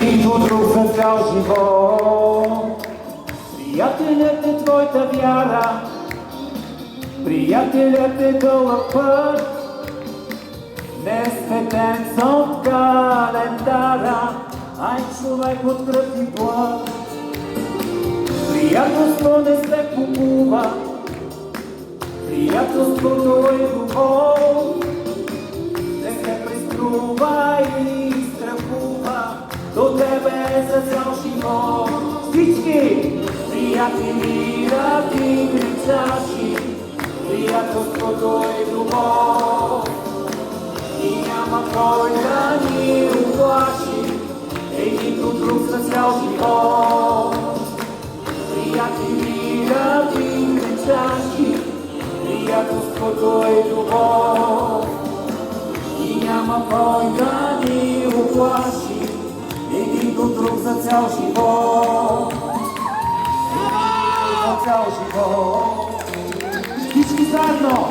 никой друг за цял живот. Приятелят е твоята вяра, приятелят е дълъг път, не светен от календара, ай човек от кръв и плът. Приятелство не се купува, приятелството е любов, не се преструва и страхува, до тебе за цял живот. Всички приятели, ради, кричачи, приятелството е любов и няма кой да ни уплаши, нито друг за цял живот. Приятели, ради, кричачи, приятелството е любов и няма кой да ни уплаши, нито друг за цял живот. За цял живот. Всички заедно!